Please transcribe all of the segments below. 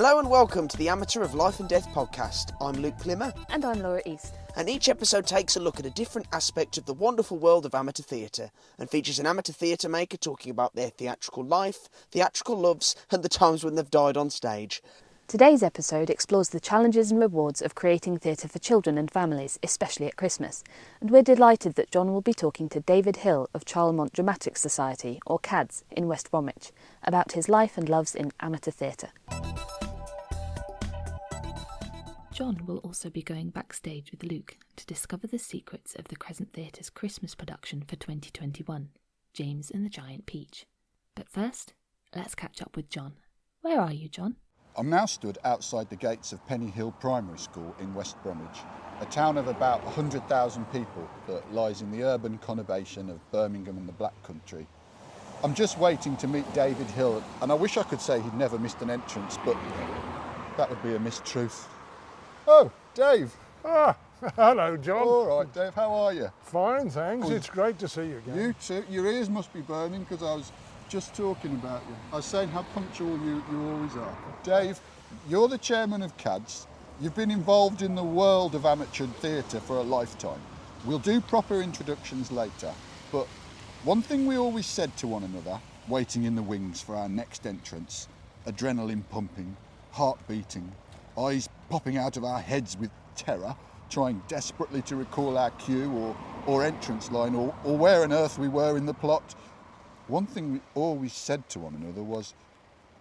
Hello and welcome to the Amateur of Life and Death podcast. I'm Luke Plimmer. And I'm Laura East. And each episode takes a look at a different aspect of the wonderful world of amateur theatre and features an amateur theatre maker talking about their theatrical life, theatrical loves and the times when they've died on stage. Today's episode explores the challenges and rewards of creating theatre for children and families, especially at Christmas. And we're delighted that John will be talking to David Hill of Charlemont Dramatic Society, or CADS, in West Bromwich, about his life and loves in amateur theatre. John will also be going backstage with Luke to discover the secrets of the Crescent Theatre's Christmas production for 2021, James and the Giant Peach. But first, let's catch up with John. Where are you, John? I'm now stood outside the gates of Penny Hill Primary School in West Bromwich, a town of about 100,000 people that lies in the urban conurbation of Birmingham and the Black Country. I'm just waiting to meet David Hill, and I wish I could say he'd never missed an entrance, but that would be a mistruth. Oh, Dave. Hello, John. All right, Dave, how are you? Fine, thanks. Good. It's great to see you again. You too. Your ears must be burning because I was just talking about you. I was saying how punctual you always are. Dave, you're the chairman of CADS. You've been involved in the world of amateur theatre for a lifetime. We'll do proper introductions later, but one thing we always said to one another, waiting in the wings for our next entrance, adrenaline pumping, heart beating, eyes popping out of our heads with terror, trying desperately to recall our cue or entrance line or where on earth we were in the plot. One thing we always said to one another was,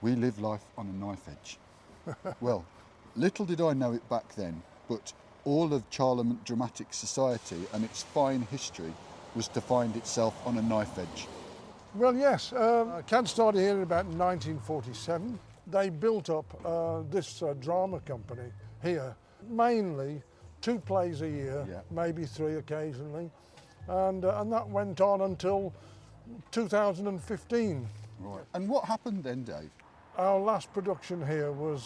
we live life on a knife edge. Well, little did I know it back then, but all of Charlemont Dramatic Society and its fine history was to find itself on a knife edge. Well, yes. CAD started here in about 1947. They built up this drama company here, mainly 2 plays a year, maybe 3 occasionally, and that went on until 2015. Right. And what happened then, Dave? Our last production here was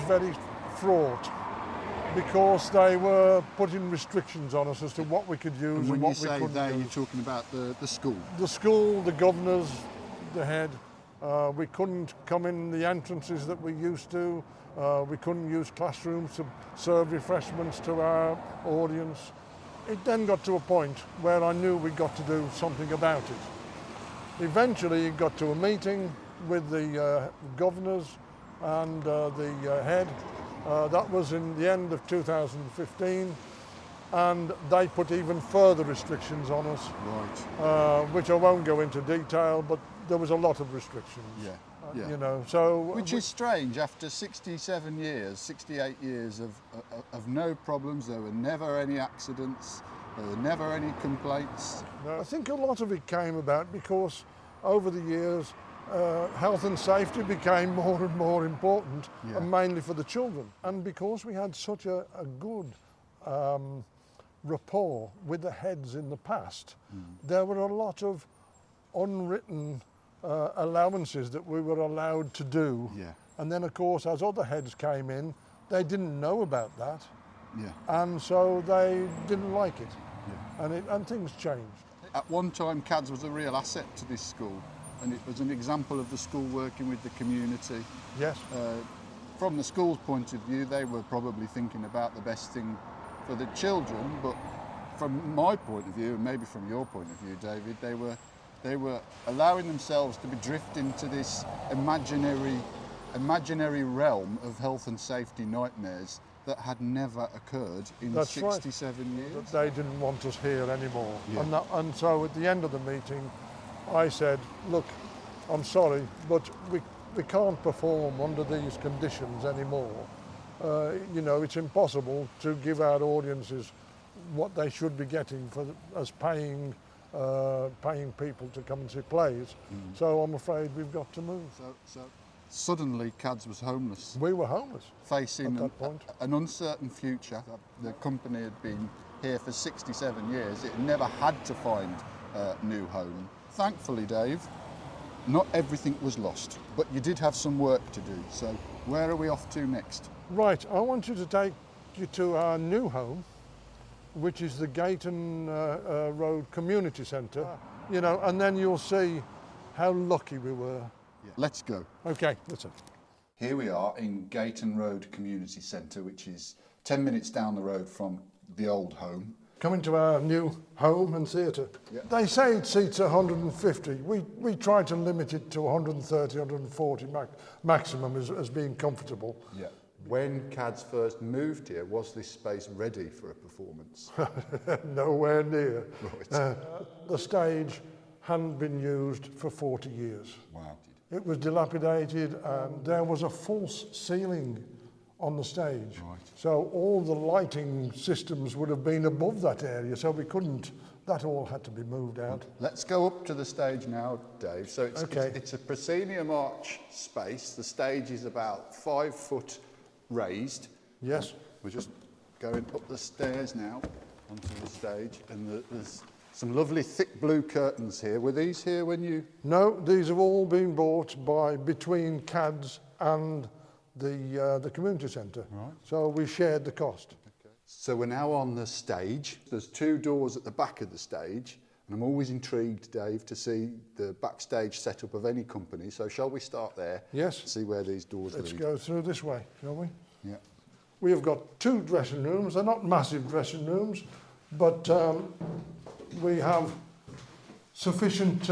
very fraught because they were putting restrictions on us as to what we could use and what we couldn't use. When you say they, you're talking about the school? The school, the governors, the head. We couldn't come in the entrances that we used to. We couldn't use classrooms to serve refreshments to our audience. It then got to a point where I knew we'd got to do something about it. Eventually it got to a meeting with the governors and the head. That was in the end of 2015, and they put even further restrictions on us, right. Which I won't go into detail, but there was a lot of restrictions. Yeah. You know, so which is strange after 67 years, 68 years of no problems. There were never any accidents. There were never any complaints. I think a lot of it came about because over the years, health and safety became more and more important, and mainly for the children. And because we had such a good rapport with the heads in the past, there were a lot of unwritten allowances that we were allowed to do. And then, of course, as other heads came in, they didn't know about that. And so they didn't like it. And things changed. At one time, CADS was a real asset to this school, and it was an example of the school working with the community. Yes. From the school's point of view, they were probably thinking about the best thing for the children, but from my point of view, and maybe from your point of view, David, they were allowing themselves to be drift into this imaginary realm of health and safety nightmares that had never occurred in 67 years. That they didn't want us here anymore. And so at the end of the meeting, I said, look, I'm sorry, but we can't perform under these conditions anymore. You know, it's impossible to give our audiences what they should be getting as paying people to come and see plays. So I'm afraid we've got to move. So suddenly CADS was homeless. We were homeless. Facing an uncertain future. The company had been here for 67 years. It never had to find a new home. Thankfully, Dave, not everything was lost, but you did have some work to do. So where are we off to next? Right, I want you to take you to our new home, which is the Gayton Road Community Centre, you know, and then you'll see how lucky we were Yeah. Let's go. Okay, that's it. Here we are in Gayton Road Community Centre, which is 10 minutes down the road from the old home. Coming to our new home and theatre. Yeah. They say it seats 150. We try to limit it to 130, 140 maximum as being comfortable. Yeah. When CADS first moved here, was this space ready for a performance? Nowhere near. Right. The stage hadn't been used for 40 years. Wow. It was dilapidated and there was a false ceiling on the stage. Right. So all the lighting systems would have been above that area, so we couldn't, that all had to be moved out. Let's go up to the stage now, Dave. So Okay. it's a proscenium arch space. The stage is about 5 foot raised. Yes. We're just going up the stairs now onto the stage, and there's some lovely thick blue curtains here. Were these here when you... No, these have all been bought between CADS and the community centre. Right. So we shared the cost. Okay. So we're now on the stage. There's 2 doors at the back of the stage, and I'm always intrigued, Dave, to see the backstage setup of any company. So shall we start there? Yes. See where these doors Let's lead. go through this way, shall we? Yeah. We have got 2 dressing rooms. They're not massive dressing rooms, but we have sufficient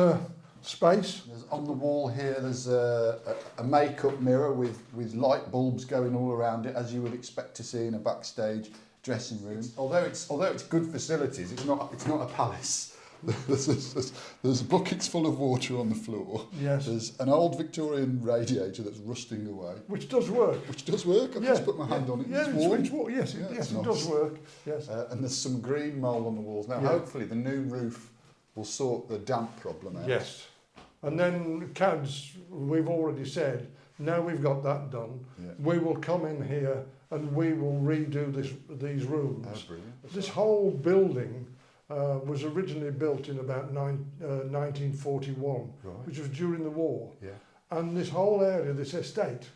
space. There's, on the wall here, there's a makeup mirror with light bulbs going all around it, as you would expect to see in a backstage dressing room. Although it's good facilities, it's not a palace. There's buckets full of water on the floor. Yes. There's an old Victorian radiator that's rusting away. Which does work. Which does work. I've just put my hand on it. Yeah, it's warm. Yes, Yeah, yes, it's it nice. does work. Yes. And there's some green mould on the walls. Now, Yeah. hopefully, the new roof will sort the damp problem out. Yes. And then CADS, we've already said, now we've got that done, Yeah. we will come in here and we will redo these rooms. Oh, brilliant. This whole building was originally built in about 1941, Right. which was during the war. Yeah. And this whole area, this estate,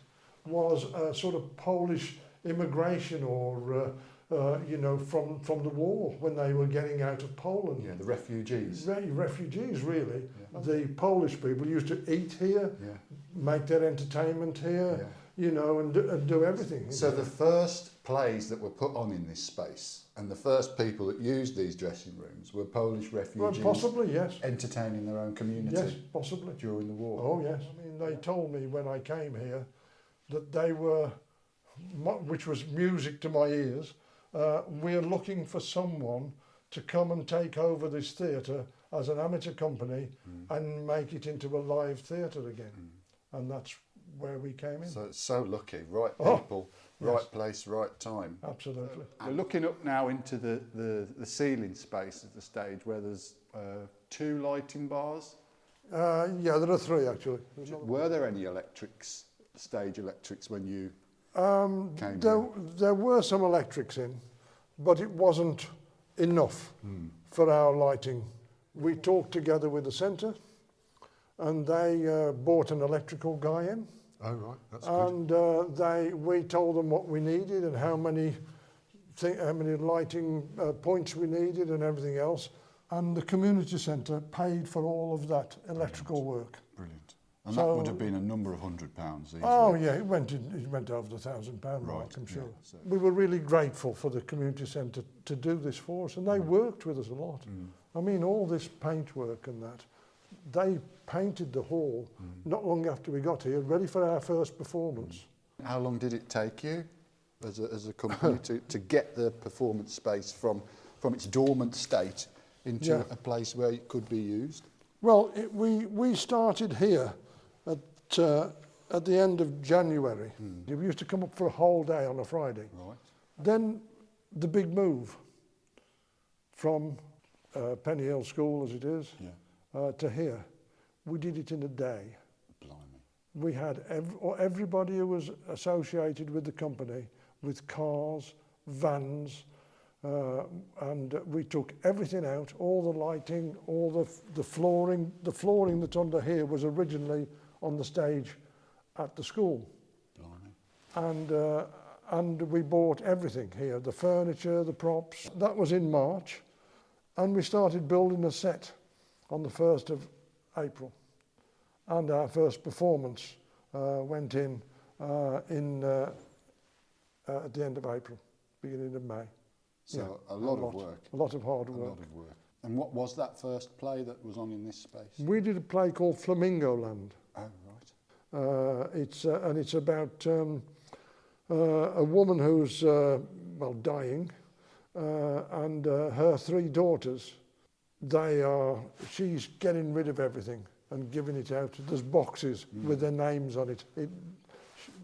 was a sort of Polish immigration or, from the war when they were getting out of Poland. Yeah, the refugees. Refugees, really. Yeah. The Polish people used to eat here, Yeah. make their entertainment here, and do everything. So the first plays that were put on in this space, and the first people that used these dressing rooms were Polish refugees. Well, possibly, yes. Entertaining their own community. Yes, possibly. During the war. Oh, yes. I mean, they told me when I came here that they were, which was music to my ears, we're looking for someone to come and take over this theatre as an amateur company and make it into a live theatre again. And that's where we came in. So it's so lucky. Right Oh, people, yes. right place, right time. Absolutely. We're looking up now into the ceiling space of the stage where there's 2 lighting bars. Yeah, there are 3 actually. Were there any electrics, stage electrics, when you came There, here? there were some electrics in, but it wasn't enough for our lighting. We talked together with the centre and they bought an electrical guy in. Oh, right, that's And we told them what we needed and how many lighting points we needed and everything else. And the community centre paid for all of that electrical work. Brilliant. And So- that would have been a number of £100 easily. Oh yeah, it went over the £1,000 mark, Right, I'm sure. yeah, so- We were really grateful for the community centre to do this for us, and they worked with us a lot. I mean, all this paintwork and that, they painted the hall not long after we got here, ready for our first performance. How long did it take you as a company to get the performance space from its dormant state into Yeah. a place where it could be used? Well, we started here at the end of January. We used to come up for a whole day on a Friday. Right. Then the big move from Penny Hill School, as it is, to here. We did it in a day. Blimey. We had everybody who was associated with the company, with cars, vans, and we took everything out, all the lighting, all the flooring. The flooring that's under here was originally on the stage at the school. Blimey. And we bought everything here, the furniture, the props. That was in March, and we started building a set on the 1st of April. and our first performance went in at the end of April, beginning of May. So a lot of work. A lot of hard work. A lot of work. And what was that first play that was on in this space? We did a play called Flamingo Land. Oh, right. It's about a woman who's dying, and her three daughters. She's getting rid of everything and giving it out. There's boxes with their names on it.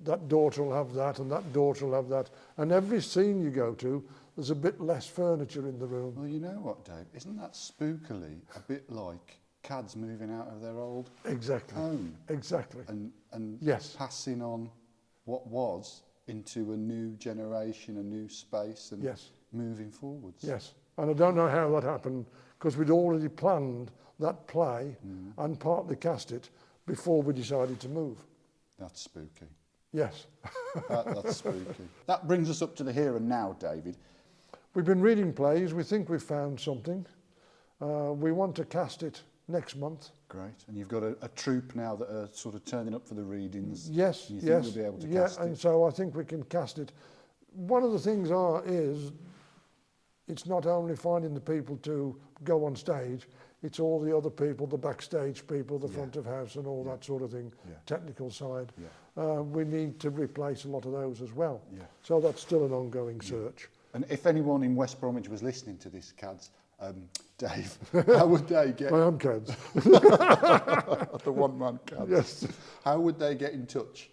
That daughter will have that, and that daughter will have that. And every scene you go to, there's a bit less furniture in the room. Well, you know what, Dave? Isn't that spookily a bit like cads moving out of their old home? Exactly. And yes, passing on what was into a new generation, a new space, and yes, moving forwards. Yes. And I don't know how that happened, because we'd already planned that play and partly cast it before we decided to move. That's spooky. Yes. That's spooky. That brings us up to the here and now, David. We've been reading plays. We think we've found something. We want to cast it next month. Great. And you've got a troupe now that are sort of turning up for the readings. Yes, and you think you'll be able to cast it? And so I think we can cast it. One of the things is it's not only finding the people to go on stage, it's all the other people, the backstage people, the front of house and all that sort of thing, technical side. We need to replace a lot of those as well. So that's still an ongoing search. And if anyone in West Bromwich was listening to this, Cads, Dave, how would they get... I am Cads. The one-man Cads. Yes. How would they get in touch?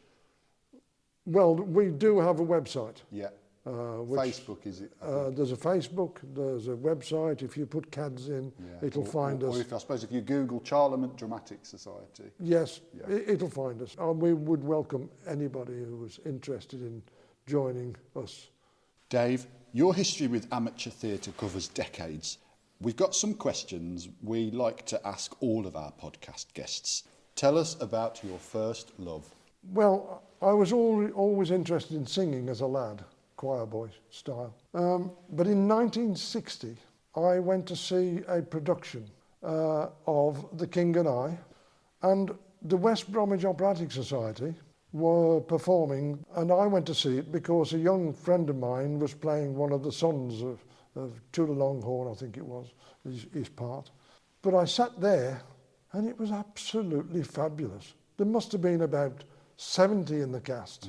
Well, we do have a website. Yeah. Facebook, is it? There's a Facebook, there's a website. If you put CADS in, it'll find us. Or I suppose if you Google Charlemont Dramatic Society. Yes, it'll find us. And we would welcome anybody who was interested in joining us. Dave, your history with amateur theatre covers decades. We've got some questions we like to ask all of our podcast guests. Tell us about your first love. Well, I was always interested in singing as a lad. Choir boy style. But in 1960, I went to see a production of The King and I, and the West Bromwich Operatic Society were performing, and I went to see it because a young friend of mine was playing one of the sons of Tula Longhorn, I think it was, his part. But I sat there, and it was absolutely fabulous. There must have been about 70 in the cast.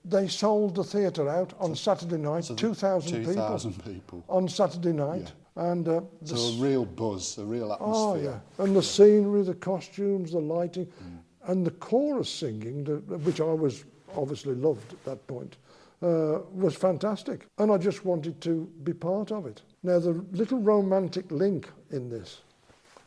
They sold the theatre out on Saturday night, so 2,000 people on Saturday night. And so a real buzz, a real atmosphere. And the scenery, the costumes, the lighting, and the chorus singing, which I was obviously loved at that point, was fantastic. And I just wanted to be part of it. Now, the little romantic link in this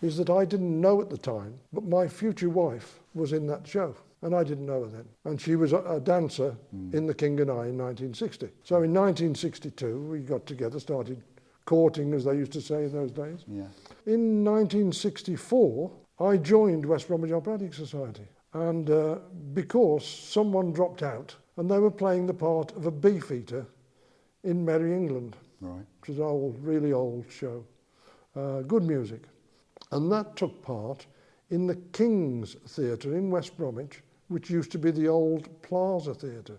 is that I didn't know at the time, but my future wife was in that show. And I didn't know her then. And she was a dancer in The King and I in 1960. So in 1962, we got together, started courting, as they used to say in those days. In 1964, I joined West Bromwich Operatic Society. And because someone dropped out, and they were playing the part of a beefeater in Merry England, which is an old, really old show. Good music. And that took part in the King's Theatre in West Bromwich, which used to be the old Plaza Theatre.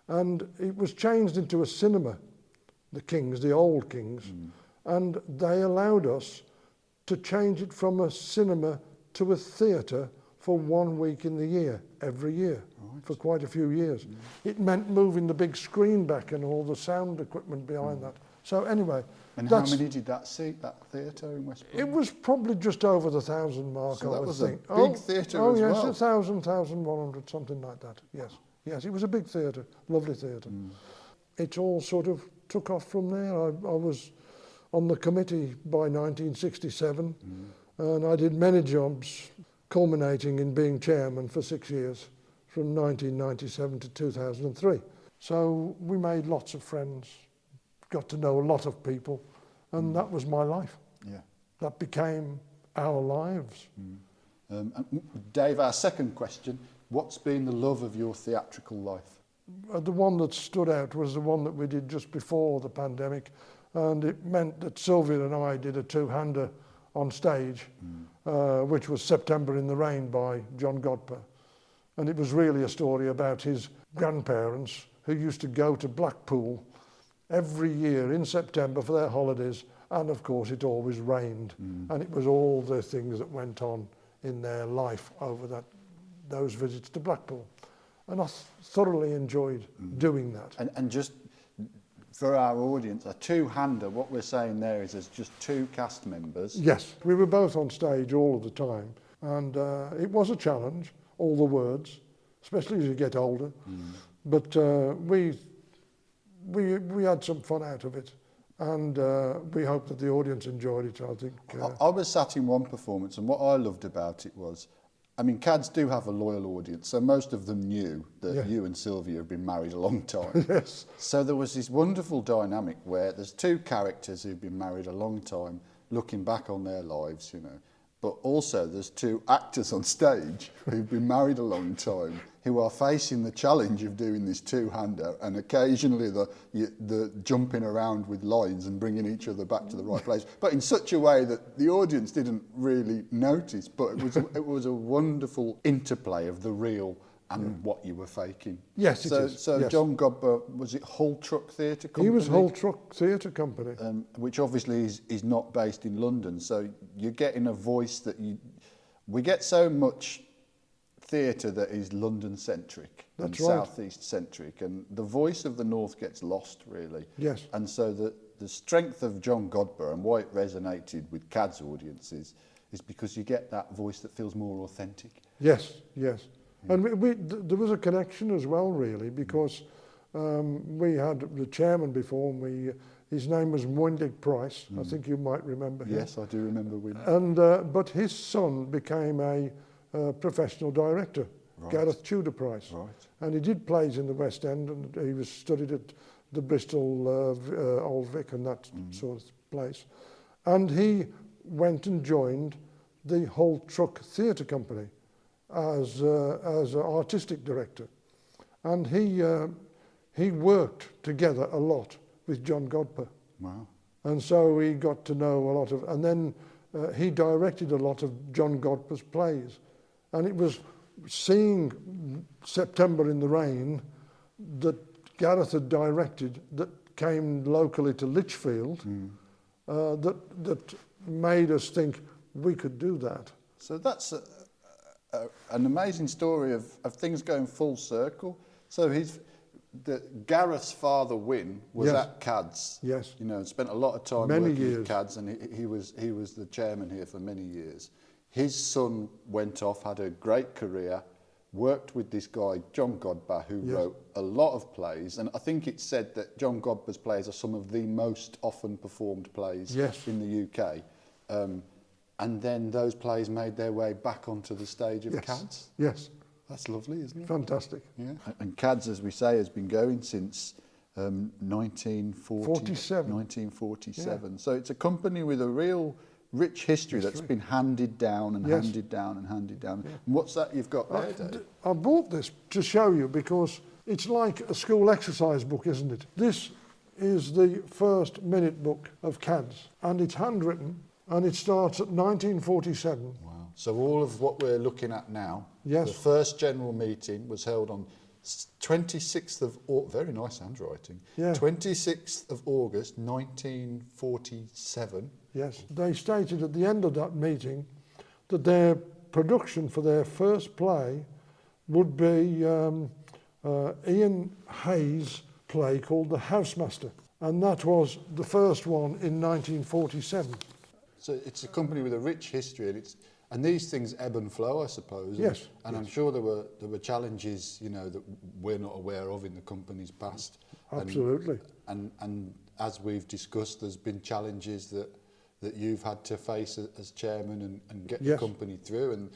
And it was changed into a cinema, the King's, the old King's, and they allowed us to change it from a cinema to a theatre for 1 week in the year, every year, for quite a few years. It meant moving the big screen back and all the sound equipment behind that. So anyway... And how many did that seat, that theatre in West Bromwich? It was probably just over the 1,000 mark, so I that would was think. a big theatre as well. Oh, yes, 1,000, 1,100, something like that, yes. Yes, it was a big theatre, lovely theatre. It all sort of took off from there. I was on the committee by 1967, and I did many jobs, culminating in being chairman for 6 years, from 1997 to 2003. So we made lots of friends, got to know a lot of people, and that was my life. That became our lives. Dave, our second question, what's been the love of your theatrical life? The one that stood out was the one that we did just before the pandemic, and it meant that Sylvia and I did a two-hander on stage, which was September in the Rain by John Godber. And it was really a story about his grandparents who used to go to Blackpool every year in September for their holidays, and of course it always rained. And it was all the things that went on in their life over those visits to Blackpool. And I thoroughly enjoyed doing that. And just for our audience, a two-hander, what we're saying there is there's just two cast members. Yes, we were both on stage all of the time, and it was a challenge, all the words, especially as you get older. But we had some fun out of it, and we hope that the audience enjoyed it, I think. I was sat in one performance, and what I loved about it was, I mean, CADs do have a loyal audience, so most of them knew that you and Sylvia have been married a long time. Yes. So there was this wonderful dynamic where there's two characters who've been married a long time, looking back on their lives, you know, but also there's two actors on stage who've been married a long time, who are facing the challenge of doing this two-hander, and occasionally the jumping around with lines and bringing each other back to the right place, but in such a way that the audience didn't really notice. But it was a wonderful interplay of the real and what you were faking. Yes, it is. So yes. John Godber, was it Hull Truck Theatre Company? He was Hull Truck Theatre Company. Which obviously is not based in London, so you're getting a voice that we get so much theatre that is London-centric and South-East-centric, and the voice of the North gets lost, really. Yes. And so the strength of John Godber and why it resonated with CAD's audiences is because you get that voice that feels more authentic. Yes, yes. Yeah. And there was a connection as well, really, because we had the chairman before, and his name was Moindig Price. I think you might remember him. Yes, I do remember Win. And but his son became a professional director, Gareth Tudor Price. Right. And he did plays in the West End, and he was studied at the Bristol Old Vic and that sort of place. And he went and joined the Hull Truck Theatre Company as an artistic director. And he worked together a lot with John Godber. Wow. And so he got to know a lot of, and then he directed a lot of John Godber's plays. And it was seeing September in the Rain that Gareth had directed that came locally to Lichfield that made us think we could do that. So that's an amazing story of things going full circle. So Gareth's father, Win, was at CADS. Yes. You know, spent a lot of time many working years. with CADS, and he was the chairman here for many years. His son went off, had a great career, worked with this guy, John Godber, who wrote a lot of plays, and I think it's said that John Godber's plays are some of the most often performed plays in the UK. And then those plays made their way back onto the stage of CADS. Yes. That's lovely, isn't it? Fantastic. Yeah. And CADS, as we say, has been going since 1947. So it's a company with a real rich history that's been handed down and handed down and handed down. Yeah. And what's that you've got there, Dave? I bought this to show you because it's like a school exercise book, isn't it? This is the first minute book of CADS, and it's handwritten, and it starts at 1947. Wow. So all of what we're looking at now, the first general meeting was held on 26th of very nice handwriting. 26th of August 1947. Yes, they stated at the end of that meeting that their production for their first play would be Ian Hayes' play called The Housemaster, and that was the first one in 1947. So it's a company with a rich history, and these things ebb and flow, I suppose. Yes. And I'm sure there were challenges, you know, that we're not aware of in the company's past. Absolutely. And as we've discussed, there's been challenges that you've had to face as chairman and get the company through. And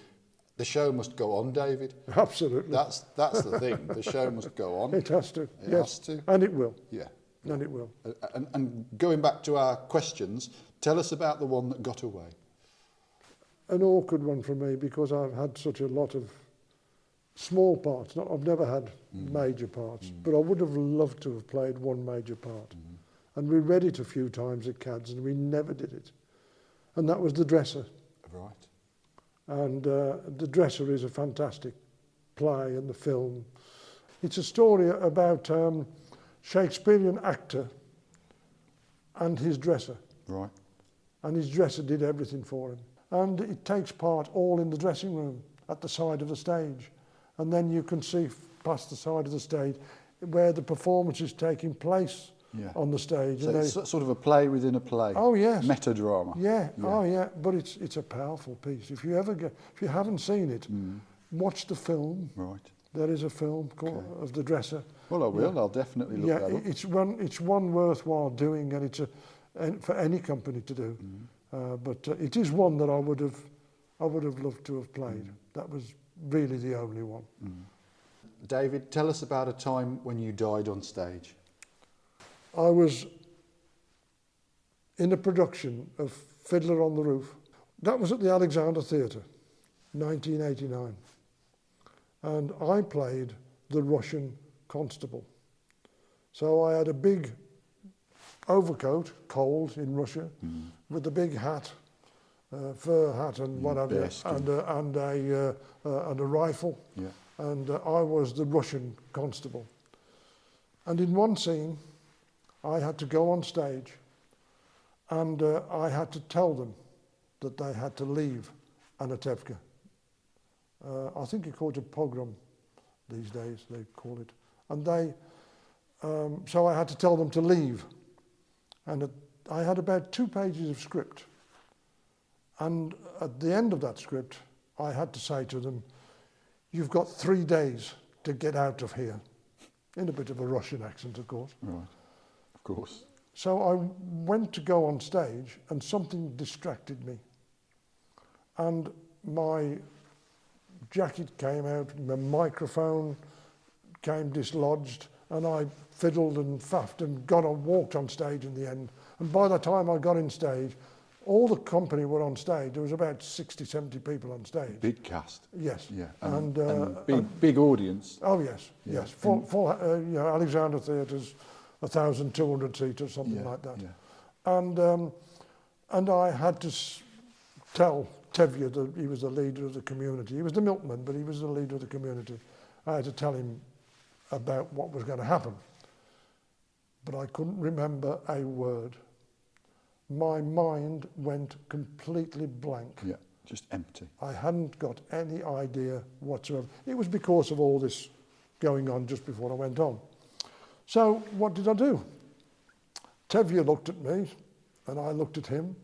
the show must go on, David. Absolutely. That's the thing. The show must go on. It has to. It has to. And it will. Yeah. And it will. And going back to our questions, tell us about the one that got away. An awkward one for me because I've had such a lot of small parts. I've never had major parts, but I would have loved to have played one major part. And we read it a few times at CADS and we never did it. and that was The Dresser. Right. And The Dresser is a fantastic play and the film. It's a story about Shakespearean actor and his dresser. Right. And his dresser did everything for him. And it takes part all in the dressing room at the side of the stage. And then you can see past the side of the stage where the performance is taking place on the stage. So and it's sort of a play within a play. Oh yes. Meta-drama. Yeah. Oh yeah. But it's a powerful piece. If you haven't seen it, watch the film. Right. There is a film called of The Dresser. Well, I will. I'll definitely look that up. It's one worthwhile doing, and it's for any company to do. But it is one that I would have loved to have played. That was really the only one. David, tell us about a time when you died on stage. I was in a production of Fiddler on the Roof. That was at the Alexander Theatre, 1989. And I played the Russian constable. So I had a big overcoat, cold in Russia, with a big hat, fur hat and whatever, and a rifle. Yeah. And I was the Russian constable. And in one scene, I had to go on stage, and I had to tell them that they had to leave Anatevka. I think you call it a pogrom these days, they call it. And so I had to tell them to leave. And I had about 2 pages of script. And at the end of that script, I had to say to them, "You've got 3 days to get out of here." In a bit of a Russian accent, of course. Right, of course. So I went to go on stage, and something distracted me. And my jacket came out, my microphone came dislodged, and I fiddled and faffed and walked on stage in the end. And by the time I got on stage, all the company were on stage. There was about 60, 70 people on stage. Big cast. Yes. Yeah. And big audience. Oh yes, yes. Full Alexander Theatre's 1,200 seaters, something like that. Yeah. And I had to tell Tevye that he was the leader of the community. He was the milkman, but he was the leader of the community. I had to tell him about what was going to happen. But I couldn't remember a word. My mind went completely blank. Yeah, just empty. I hadn't got any idea whatsoever. It was because of all this going on just before I went on. So what did I do? Tevye looked at me, and I looked at him,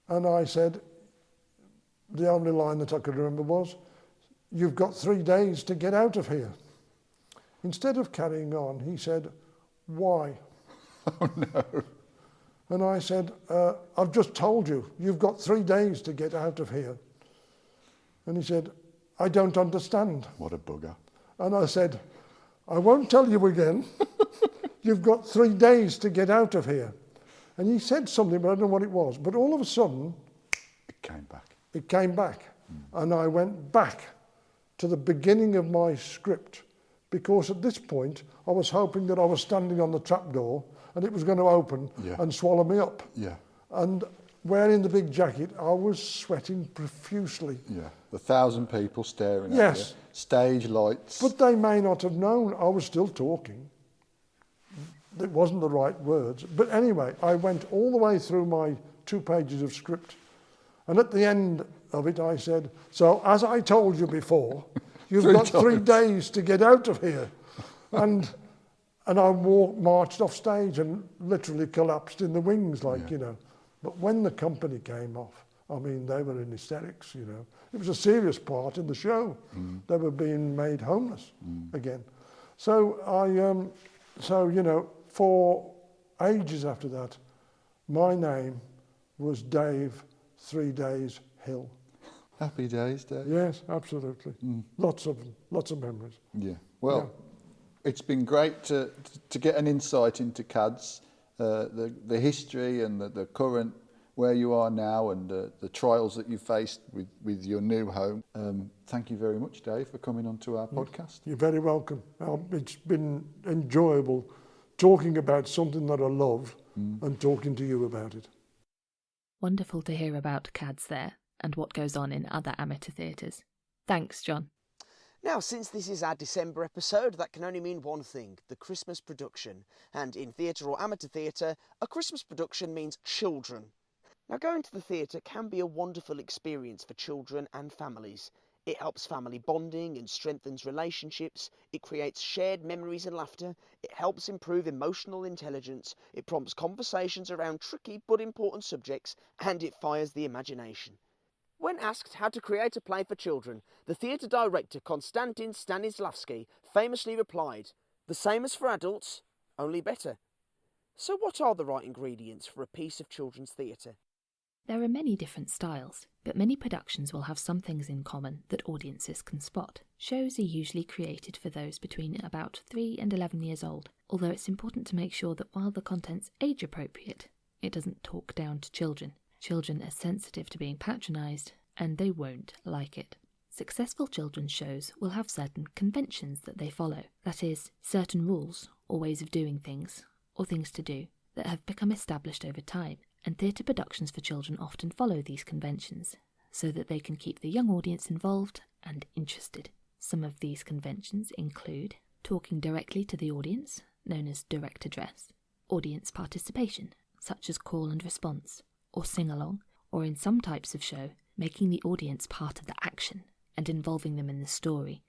and I said, the only line that I could remember was, "You've got 3 days to get out of here." Instead of carrying on, he said, "Why?" Oh no. And I said, "I've just told you, you've got 3 days to get out of here." And he said, "I don't understand." What a bugger. And I said, "I won't tell you again. You've got 3 days to get out of here." And he said something, but I don't know what it was. But all of a sudden, It came back. it came back. And I went back to the beginning of my script, because at this point, I was hoping that I was standing on the trapdoor and it was going to open and swallow me up. Yeah. And wearing the big jacket, I was sweating profusely. Yeah. 1,000 people staring at Yes. you. Stage lights. But they may not have known I was still talking. It wasn't the right words. But anyway, I went all the way through my 2 pages of script. And at the end of it, I said, "So as I told you before, you've got 3 days to get out of here." And I marched off stage and literally collapsed in the wings, you know. But when the company came off, I mean, they were in hysterics, you know. It was a serious part in the show. They were being made homeless again. So you know, for ages after that, my name was Dave 3 Days Hill. Happy days, Dave. Yes, absolutely. Lots of them, lots of memories. Yeah. Well, it's been great to get an insight into CADS, the history and the current, where you are now, and the trials that you faced with your new home. Thank you very much, Dave, for coming onto our podcast. You're very welcome. It's been enjoyable talking about something that I love and talking to you about it. Wonderful to hear about CADS there and what goes on in other amateur theatres. Thanks, John. Now, since this is our December episode, that can only mean one thing, the Christmas production. And in theatre or amateur theatre, a Christmas production means children. Now, going to the theatre can be a wonderful experience for children and families. It helps family bonding and strengthens relationships. It creates shared memories and laughter. It helps improve emotional intelligence. It prompts conversations around tricky but important subjects. And it fires the imagination. When asked how to create a play for children, the theatre director Konstantin Stanislavski famously replied, "The same as for adults, only better." So what are the right ingredients for a piece of children's theatre? There are many different styles, but many productions will have some things in common that audiences can spot. Shows are usually created for those between about 3 and 11 years old, although it's important to make sure that while the content's age appropriate, it doesn't talk down to children. Children are sensitive to being patronised, and they won't like it. Successful children's shows will have certain conventions that they follow, that is, certain rules or ways of doing things, or things to do, that have become established over time, and theatre productions for children often follow these conventions, so that they can keep the young audience involved and interested. Some of these conventions include talking directly to the audience, known as direct address, audience participation, such as call and response, or sing-along, or in some types of show, making the audience part of the action and involving them in the story,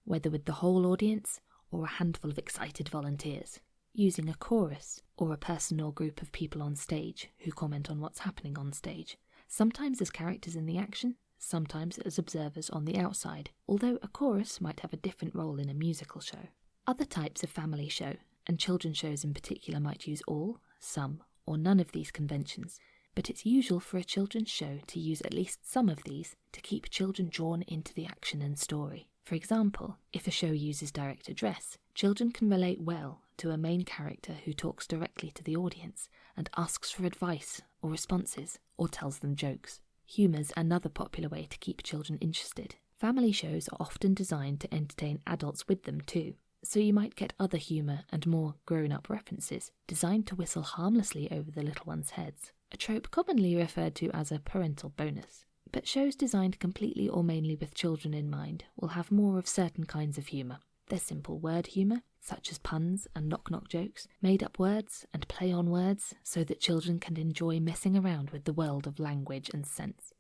whether with the whole audience or a handful of excited volunteers, using a chorus or a person or group of people on stage who comment on what's happening on stage, sometimes as characters in the action, sometimes as observers on the outside, although a chorus might have a different role in a musical show. Other types of family show, and children's shows in particular, might use all, some, or none of these conventions, but it's usual for a children's show to use at least some of these to keep children drawn into the action and story. For example, if a show uses direct address, children can relate well to a main character who talks directly to the audience and asks for advice or responses or tells them jokes. Humour's another popular way to keep children interested. Family shows are often designed to entertain adults with them too, so you might get other humour and more grown-up references designed to whistle harmlessly over the little ones' heads, a trope commonly referred to as a parental bonus. But shows designed completely or mainly with children in mind will have more of certain kinds of humour. There's simple word humour, such as puns and knock-knock jokes, made-up words and play on words so that children can enjoy messing around with the world of language and sense.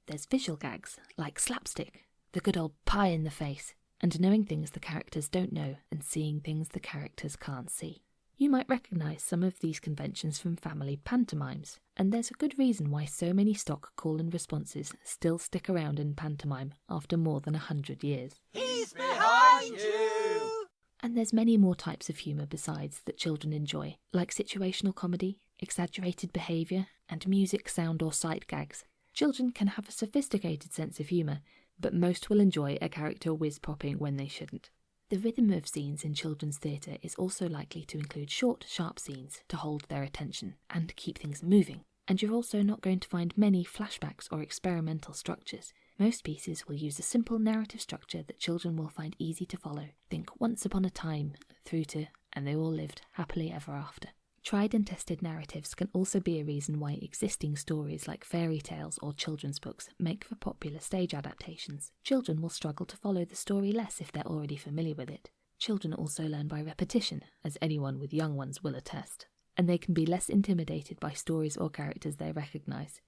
There's visual gags, like slapstick, the good old pie in the face, and knowing things the characters don't know and seeing things the characters can't see. You might recognise some of these conventions from family pantomimes, and there's a good reason why so many stock call and responses still stick around in pantomime after more than 100 years. He's behind you! And there's many more types of humour besides that children enjoy, like situational comedy, exaggerated behaviour, and music, sound or sight gags. Children can have a sophisticated sense of humour, but most will enjoy a character whiz-popping when they shouldn't. The rhythm of scenes in children's theatre is also likely to include short, sharp scenes to hold their attention and keep things moving. And you're also not going to find many flashbacks or experimental structures. Most pieces will use a simple narrative structure that children will find easy to follow. Think once upon a time through to and they all lived happily ever after. Tried and tested narratives can also be a reason why existing stories like fairy tales or children's books make for popular stage adaptations. Children will struggle to follow the story less if they're already familiar with it. Children also learn by repetition, as anyone with young ones will attest, and they can be less intimidated by stories or characters they recognise,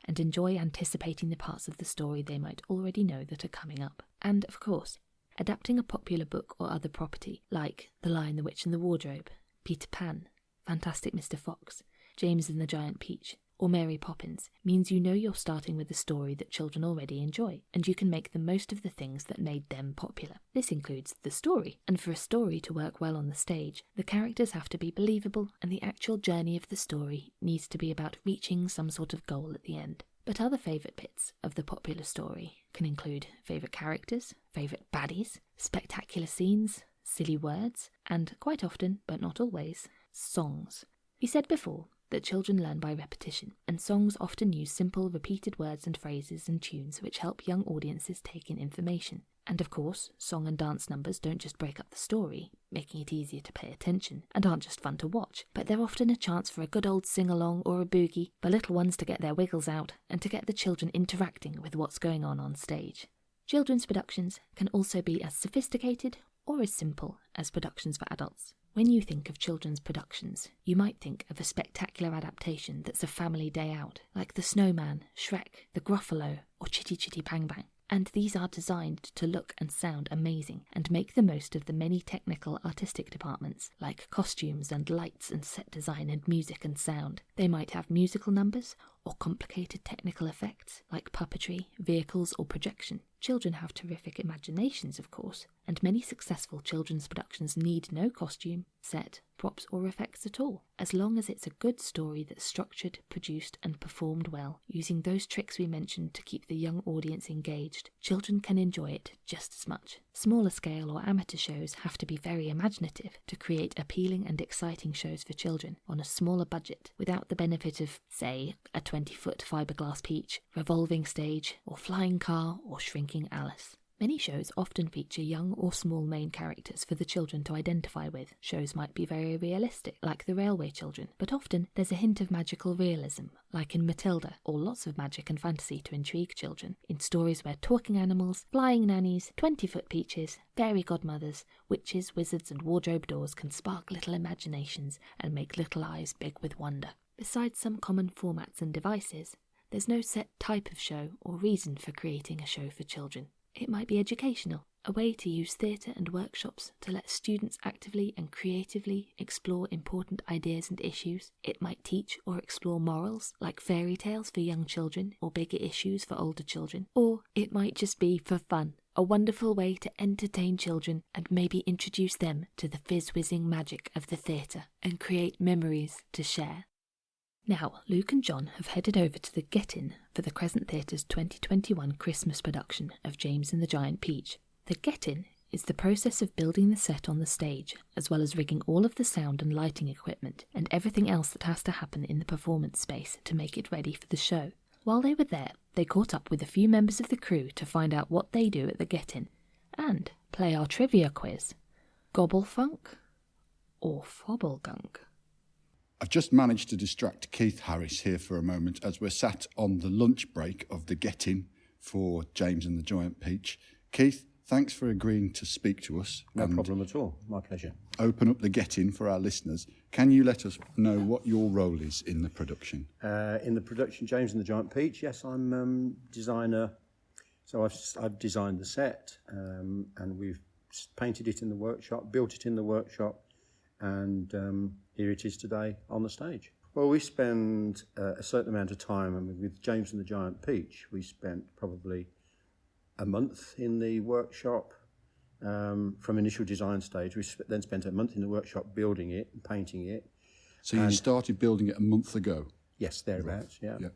and enjoy anticipating the parts of the story they might already know that are coming up. And, of course, adapting a popular book or other property, like The Lion, the Witch and the Wardrobe, Peter Pan, Fantastic Mr. Fox, James and the Giant Peach, or Mary Poppins, means you know you're starting with a story that children already enjoy, and you can make the most of the things that made them popular. This includes the story, and for a story to work well on the stage, the characters have to be believable, and the actual journey of the story needs to be about reaching some sort of goal at the end. But other favourite bits of the popular story can include favourite characters, favourite baddies, spectacular scenes, silly words, and quite often, but not always, songs. We said before that children learn by repetition, and songs often use simple, repeated words and phrases and tunes which help young audiences take in information. And of course, song and dance numbers don't just break up the story, making it easier to pay attention, and aren't just fun to watch, but they're often a chance for a good old sing-along or a boogie, for little ones to get their wiggles out, and to get the children interacting with what's going on stage. Children's productions can also be as sophisticated or as simple as productions for adults. When you think of children's productions, you might think of a spectacular adaptation that's a family day out, like The Snowman, Shrek, The Gruffalo, or Chitty Chitty Bang Bang. And these are designed to look and sound amazing and make the most of the many technical artistic departments, like costumes and lights and set design and music and sound. They might have musical numbers or complicated technical effects, like puppetry, vehicles or projection. Children have terrific imaginations, of course, and many successful children's productions need no costume, set, props or effects at all, as long as it's a good story that's structured, produced and performed well. Using those tricks we mentioned to keep the young audience engaged, children can enjoy it just as much. Smaller scale or amateur shows have to be very imaginative to create appealing and exciting shows for children on a smaller budget, without the benefit of, say, a 20-foot fiberglass peach, revolving stage, or flying car, or shrinking Alice. Many shows often feature young or small main characters for the children to identify with. Shows might be very realistic, like The Railway Children, but often there's a hint of magical realism, like in Matilda, or lots of magic and fantasy to intrigue children, in stories where talking animals, flying nannies, 20-foot peaches, fairy godmothers, witches, wizards and wardrobe doors can spark little imaginations and make little eyes big with wonder. Besides some common formats and devices, there's no set type of show or reason for creating a show for children. It might be educational, a way to use theatre and workshops to let students actively and creatively explore important ideas and issues. It might teach or explore morals, like fairy tales for young children or bigger issues for older children. Or it might just be for fun, a wonderful way to entertain children and maybe introduce them to the fizz-whizzing magic of the theatre and create memories to share. Now, Luke and John have headed over to the Get-In for the Crescent Theatre's 2021 Christmas production of James and the Giant Peach. The Get-In is the process of building the set on the stage, as well as rigging all of the sound and lighting equipment and everything else that has to happen in the performance space to make it ready for the show. While they were there, they caught up with a few members of the crew to find out what they do at the Get-In and play our trivia quiz. Gobblefunk or Fobblegunk? I've just managed to distract Keith Harris here for a moment as we're sat on the lunch break of the Get-In for James and the Giant Peach. Keith, thanks for agreeing to speak to us. No problem at all. My pleasure. Open up the Get-In for our listeners. Can you let us know what your role is in the production? In the production, James and the Giant Peach, yes, I'm designer. So I've designed the set and we've painted it in the workshop, built it in the workshop, and here it is today on the stage. Well, we spend a certain amount of time, and with James and the Giant Peach, we spent probably a month in the workshop from initial design stage. We then spent a month in the workshop building it and painting it. So you started building it a month ago? Yes, thereabouts, yeah. Yeah.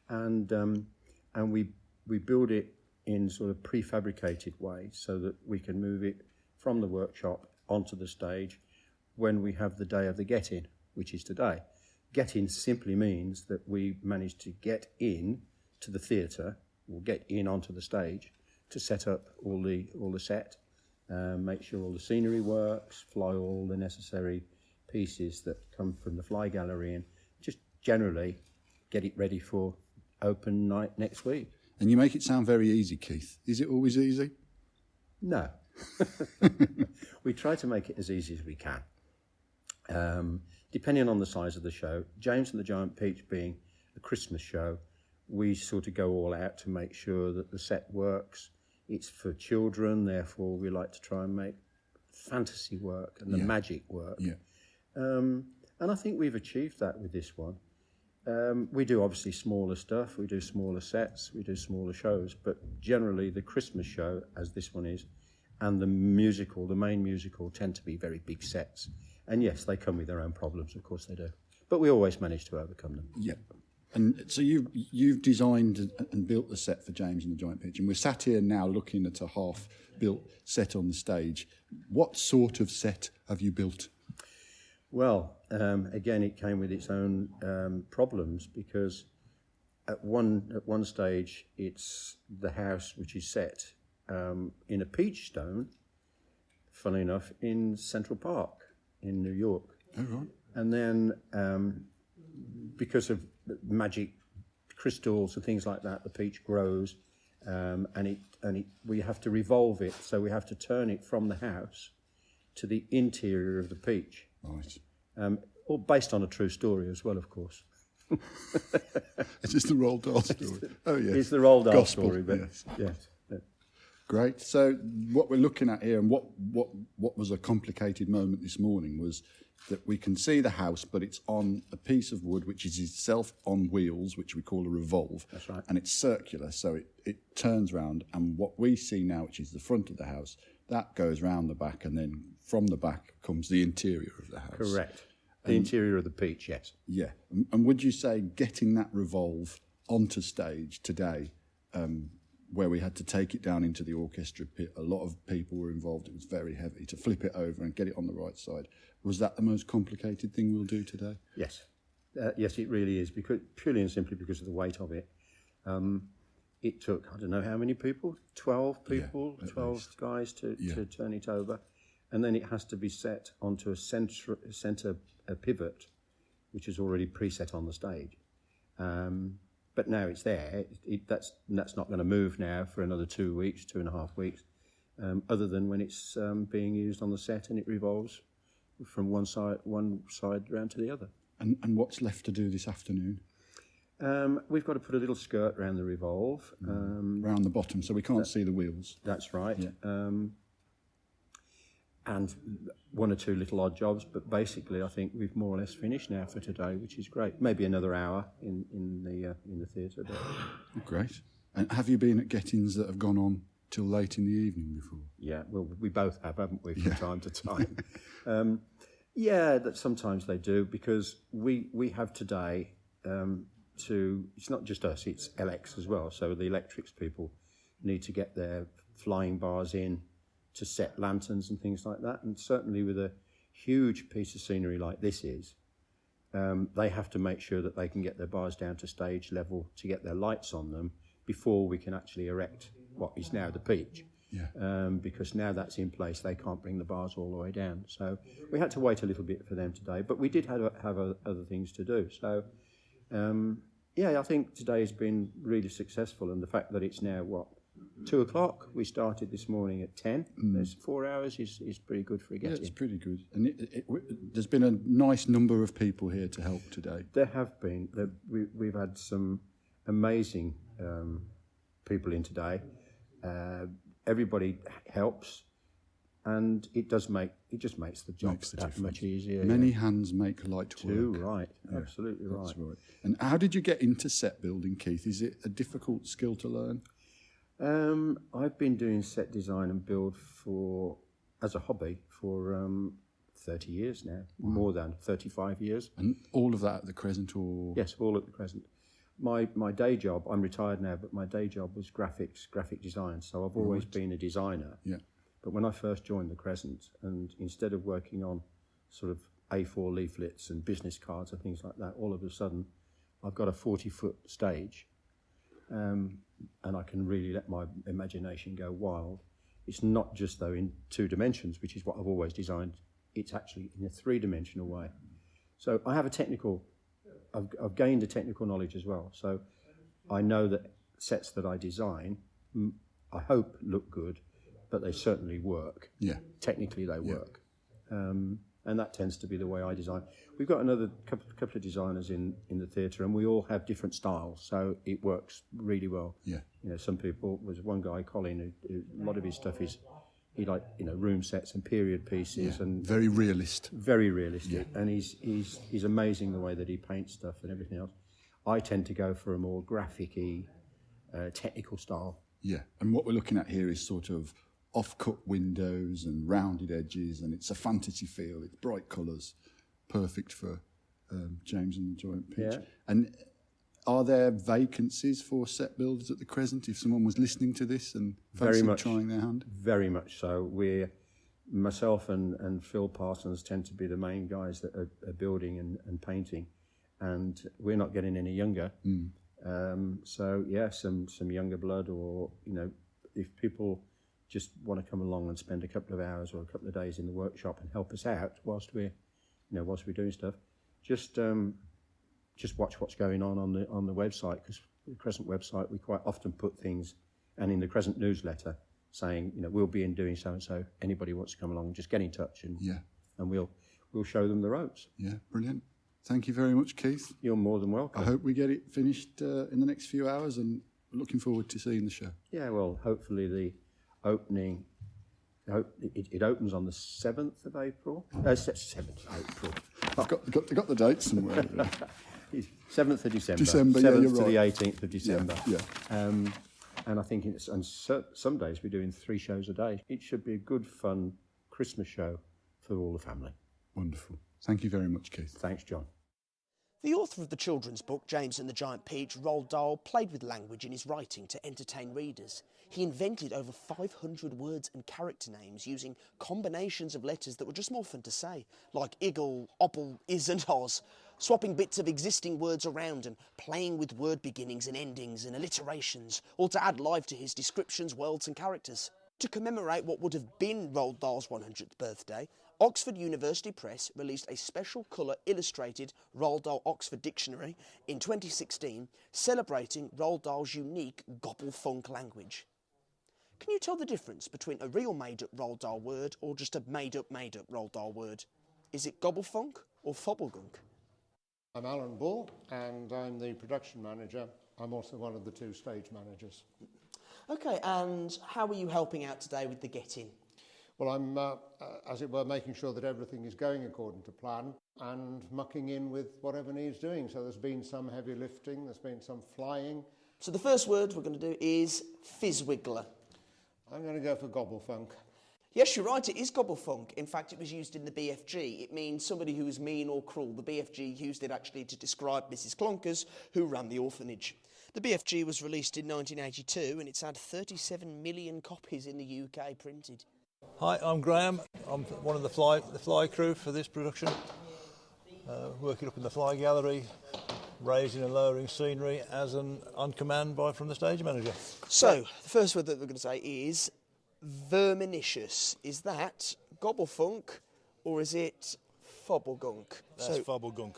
And we build it in sort of prefabricated way so that we can move it from the workshop onto the stage when we have the day of the Get-In, which is today. Get-In simply means that we managed to get in to the theatre, or get in onto the stage, to set up all the set, make sure all the scenery works, fly all the necessary pieces that come from the fly gallery, and just generally get it ready for open night next week. And you make it sound very easy, Keith. Is it always easy? No. We try to make it as easy as we can. Depending on the size of the show, James and the Giant Peach being a Christmas show, we sort of go all out to make sure that the set works. It's for children, therefore we like to try and make fantasy work and the magic work. Yeah. And I think we've achieved that with this one. We do obviously smaller stuff, we do smaller sets, we do smaller shows, but generally the Christmas show, as this one is, and the main musical, tend to be very big sets. And yes, they come with their own problems, of course they do. But we always manage to overcome them. Yeah. And so you've designed and built the set for James and the Giant Peach, and we're sat here now looking at a half-built set on the stage. What sort of set have you built? Well, again, it came with its own problems because at one stage it's the house which is set in a peach stone, funnily enough, in Central Park in New York. Oh, right. And then because of magic crystals and things like that, the peach grows, and we have to revolve it, so we have to turn it from the house to the interior of the peach. Right. All based on a true story as well, of course. Is this the Roald Dahl story? Oh, yes. It's the Roald Dahl Gospel, story, but yes. yes. Great. So what we're looking at here, and what was a complicated moment this morning, was that we can see the house, but it's on a piece of wood which is itself on wheels, which we call a revolve. That's right. And it's circular, so it turns round. And what we see now, which is the front of the house, that goes round the back, and then from the back comes the interior of the house. Correct. The interior of the peach, yes. Yeah. And would you say getting that revolve onto stage today, where we had to take it down into the orchestra pit, a lot of people were involved, it was very heavy, to flip it over and get it on the right side, was that the most complicated thing we'll do today? Yes. Yes, it really is, because purely and simply because of the weight of it. It took, I don't know how many people, 12 people, yeah, 12 least. guys to turn it over. And then it has to be set onto a centre pivot, which is already preset on the stage. But now it's there. That's not going to move now for another 2 weeks, 2.5 weeks, other than when it's being used on the set and it revolves from one side round to the other. And what's left to do this afternoon? We've got to put a little skirt around the revolve. Round the bottom, so we can't see the wheels. That's right. Yeah. And one or two little odd jobs, but basically I think we've more or less finished now for today, which is great. Maybe another hour in the theatre. Great. And have you been at gettings that have gone on till late in the evening before? Yeah, well, we both have, haven't we, from time to time? That sometimes they do, because we have today it's not just us, it's LX as well. So the electrics people need to get their flying bars in to set lanterns and things like that. And certainly with a huge piece of scenery like this is, they have to make sure that they can get their bars down to stage level to get their lights on them before we can actually erect what is now the peach. Yeah. Because now that's in place, they can't bring the bars all the way down. So we had to wait a little bit for them today, but we did have other things to do. So, I think today has been really successful, and the fact that it's now, 2 o'clock, we started this morning at 10. There's 4 hours is pretty good for a getting. Yeah, it's pretty good. And there's been a nice number of people here to help today. There have been. We've had some amazing people in today. Everybody helps, and it just makes the job that much easier. Many hands make light work. Too right, absolutely right. That's right. And how did you get into set building, Keith? Is it a difficult skill to learn? I've been doing set design and build as a hobby for 30 years now, more than 35 years. And all of that at the Crescent, or? Yes, all at the Crescent. My day job, I'm retired now, but my day job was graphic design. So I've always been a designer. Yeah. But when I first joined the Crescent, and instead of working on sort of A4 leaflets and business cards and things like that, all of a sudden I've got a 40-foot stage, and I can really let my imagination go wild. It's not just, though, in 2 dimensions, which is what I've always designed. It's actually in a 3-dimensional way. So I have I've gained a technical knowledge as well. So I know that sets that I design, I hope look good, but they certainly work. Yeah. Technically they work. And that tends to be the way I design. We've got another couple of designers in the theatre, and we all have different styles, so it works really well. Yeah. Some people, was one guy, Colin, who a lot of his stuff is, he room sets and period pieces, and very realistic. Very realistic, and he's amazing the way that he paints stuff and everything else. I tend to go for a more graphic-y, technical style. Yeah, and what we're looking at here is sort of off-cut windows and rounded edges, and it's a fantasy feel. It's bright colours, perfect for James and the Giant Peach. Yeah. And are there vacancies for set builders at the Crescent if someone was listening to this and fancy trying their hand? Very much so. myself and Phil Parsons tend to be the main guys that are building and painting, and we're not getting any younger. So yeah, some younger blood, or if people just want to come along and spend a couple of hours or a couple of days in the workshop and help us out whilst we're doing stuff, just watch what's going on the website, because the Crescent website, we quite often put things, and in the Crescent newsletter, saying we'll be in doing so and so. Anybody wants to come along, just get in touch, and we'll show them the ropes. Yeah, brilliant. Thank you very much, Keith. You're more than welcome. I hope we get it finished in the next few hours, and looking forward to seeing the show. Yeah, well, hopefully the opening. It opens on the 7th of April. 7th of April. I've got the date somewhere. 7th of December. 7th yeah, you're to the right. 18th of December. Yeah. And I think some days we're doing 3 shows a day. It should be a good, fun Christmas show for all the family. Wonderful. Thank you very much, Keith. Thanks, John. The author of the children's book, James and the Giant Peach, Roald Dahl, played with language in his writing to entertain readers. He invented over 500 words and character names using combinations of letters that were just more fun to say, like iggle, obble, is and os, swapping bits of existing words around and playing with word beginnings and endings and alliterations, all to add life to his descriptions, worlds and characters. To commemorate what would have been Roald Dahl's 100th birthday, Oxford University Press released a special colour illustrated Roald Dahl Oxford Dictionary in 2016, celebrating Roald Dahl's unique gobble-funk language. Can you tell the difference between a real made-up Roald Dahl word or just a made-up Roald Dahl word? Is it gobble-funk or fobblegunk? I'm Alan Bull, and I'm the production manager. I'm also one of the 2 stage managers. OK, and how are you helping out today with the get-in? Well, I'm, as it were, making sure that everything is going according to plan and mucking in with whatever needs doing. So there's been some heavy lifting, there's been some flying. So the first word we're going to do is fizzwiggler. I'm going to go for gobblefunk. Yes, you're right, it is gobblefunk. In fact, it was used in the BFG. It means somebody who is mean or cruel. The BFG used it actually to describe Mrs. Clonkers, who ran the orphanage. The BFG was released in 1982 and it's had 37 million copies in the UK printed. Hi, I'm Graham. I'm one of the fly crew for this production, working up in the fly gallery, raising and lowering scenery on command from the stage manager. So, the first word that we're going to say is verminicious. Is that gobblefunk or is it fobblegunk? That's fobblegunk.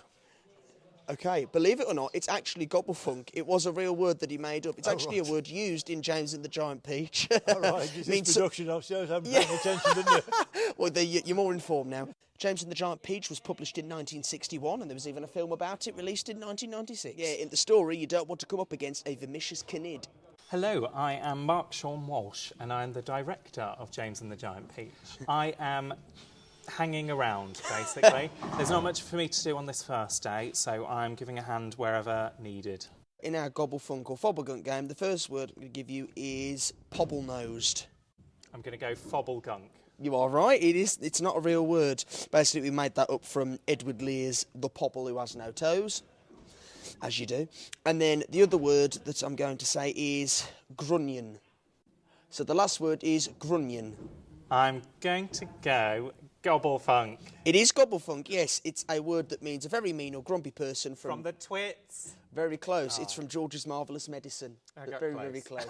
OK, believe it or not, it's actually gobblefunk. It was a real word that he made up. It's actually a word used in James and the Giant Peach. All right, this production shows I haven't paid attention, didn't you? Well, you're more informed now. James and the Giant Peach was published in 1961 and there was even a film about it released in 1996. Yeah, in the story, you don't want to come up against a vermicious canid. Hello, I am Mark Sean Walsh and I'm the director of James and the Giant Peach. I am hanging around, basically. There's not much for me to do on this first day, so I'm giving a hand wherever needed. In our gobblefunk or fobblegunk game, the first word I'm going to give you is pobble-nosed. I'm going to go fobblegunk. You are right, it is. It's not a real word. Basically, we made that up from Edward Lear's The Pobble Who Has No Toes, as you do. And then the other word that I'm going to say is grunion. So the last word is grunion. I'm going to go gobblefunk. It is gobblefunk, yes. It's a word that means a very mean or grumpy person From the twits. Very close. Oh. It's from George's Marvellous Medicine. Very close.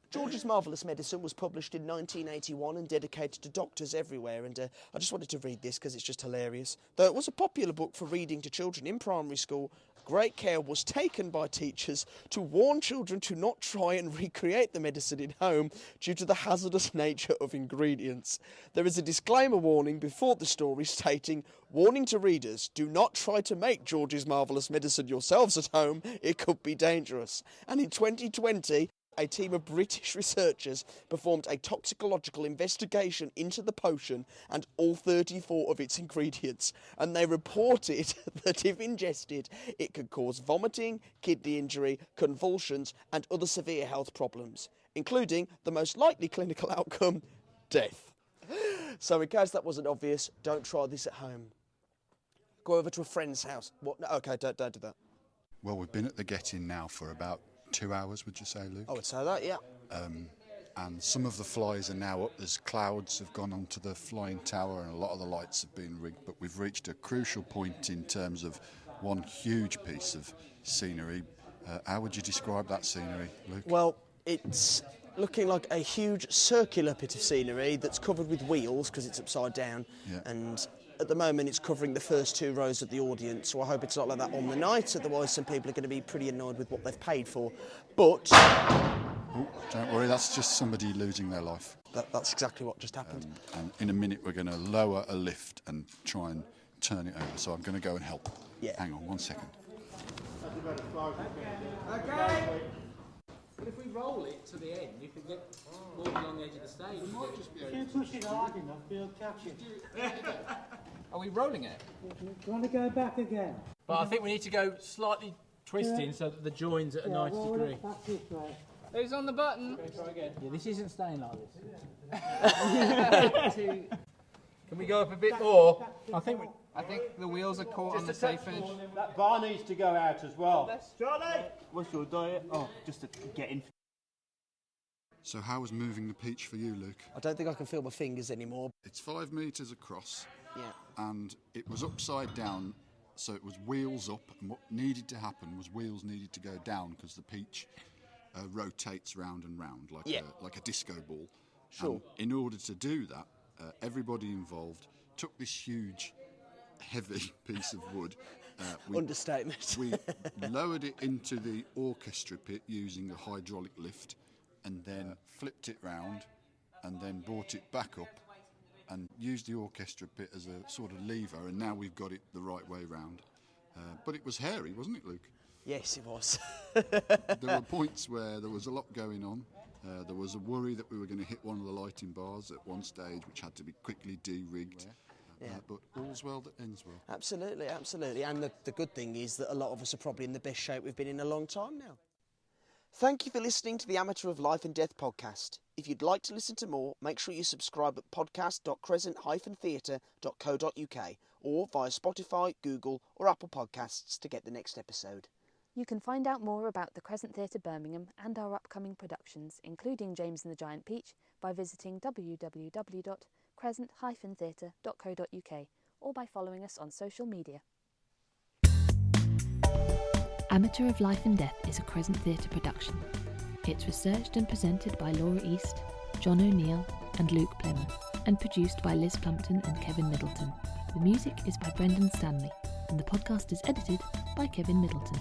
George's Marvellous Medicine was published in 1981 and dedicated to doctors everywhere. And I just wanted to read this because it's just hilarious. Though it was a popular book for reading to children in primary school, great care was taken by teachers to warn children to not try and recreate the medicine at home due to the hazardous nature of ingredients. There is a disclaimer warning before the story stating, warning to readers, do not try to make George's Marvellous Medicine yourselves at home, it could be dangerous. And in 2020, a team of British researchers performed a toxicological investigation into the potion and all 34 of its ingredients, and they reported that if ingested, it could cause vomiting, kidney injury, convulsions, and other severe health problems, including the most likely clinical outcome, death. So in case that wasn't obvious, don't try this at home. Go over to a friend's house. What? No, OK, don't do that. Well, we've been at the get-in now for about 2 hours, would you say, Luke? I would say that, yeah. and some of the flies are now up. There's clouds have gone onto the flying tower, and a lot of the lights have been rigged, but we've reached a crucial point in terms of one huge piece of scenery. How would you describe that scenery, Luke? Well, it's looking like a huge circular bit of scenery that's covered with wheels because it's upside down, and at the moment it's covering the first 2 rows of the audience, so I hope it's not like that on the night, otherwise some people are going to be pretty annoyed with what they've paid for. But Oh, don't worry, that's just somebody losing their life. That's exactly what just happened. And in a minute we're going to lower a lift and try and turn it over, so I'm going to go and help. Yeah. Hang on 1 second. Okay. But if we roll it to the end, you can get more along the edge of the stage. We might just be able to... If you push it hard enough, you'll catch it. Are we rolling it? Do you want to go back again? But I think we need to go slightly twisting so that the join's at a 90 degree. Back this way. Who's on the button? Try again. Yeah, this isn't staying like this. Can we go up a bit more? I think the wheels are caught on the safe edge. That bar needs to go out as well. Charlie! What's your diet? Oh, just to get in. So how was moving the peach for you, Luke? I don't think I can feel my fingers anymore. It's 5 metres across, Yeah. and it was upside down, so it was wheels up, and what needed to happen was wheels needed to go down because the peach rotates round and round like a disco ball. Sure. And in order to do that, everybody involved took this huge, heavy piece of wood. Understatement. We lowered it into the orchestra pit using a hydraulic lift, and then flipped it round, and then brought it back up, and used the orchestra pit as a sort of lever, and now we've got it the right way round. But it was hairy, wasn't it, Luke? Yes, it was. There were points where there was a lot going on. There was a worry that we were going to hit one of the lighting bars at one stage, which had to be quickly de-rigged. But all's well that ends well. Absolutely, absolutely. And the good thing is that a lot of us are probably in the best shape we've been in a long time now. Thank you for listening to the Amateur of Life and Death podcast. If you'd like to listen to more, make sure you subscribe at podcast.crescent-theatre.co.uk or via Spotify, Google or Apple Podcasts to get the next episode. You can find out more about the Crescent Theatre Birmingham and our upcoming productions, including James and the Giant Peach, by visiting www.crescent-theatre.co.uk or by following us on social media. Amateur of Life and Death is a Crescent Theatre production. It's researched and presented by Laura East, John O'Neill and Luke Plimmer, and produced by Liz Plumpton and Kevin Middleton. The music is by Brendan Stanley, and the podcast is edited by Kevin Middleton.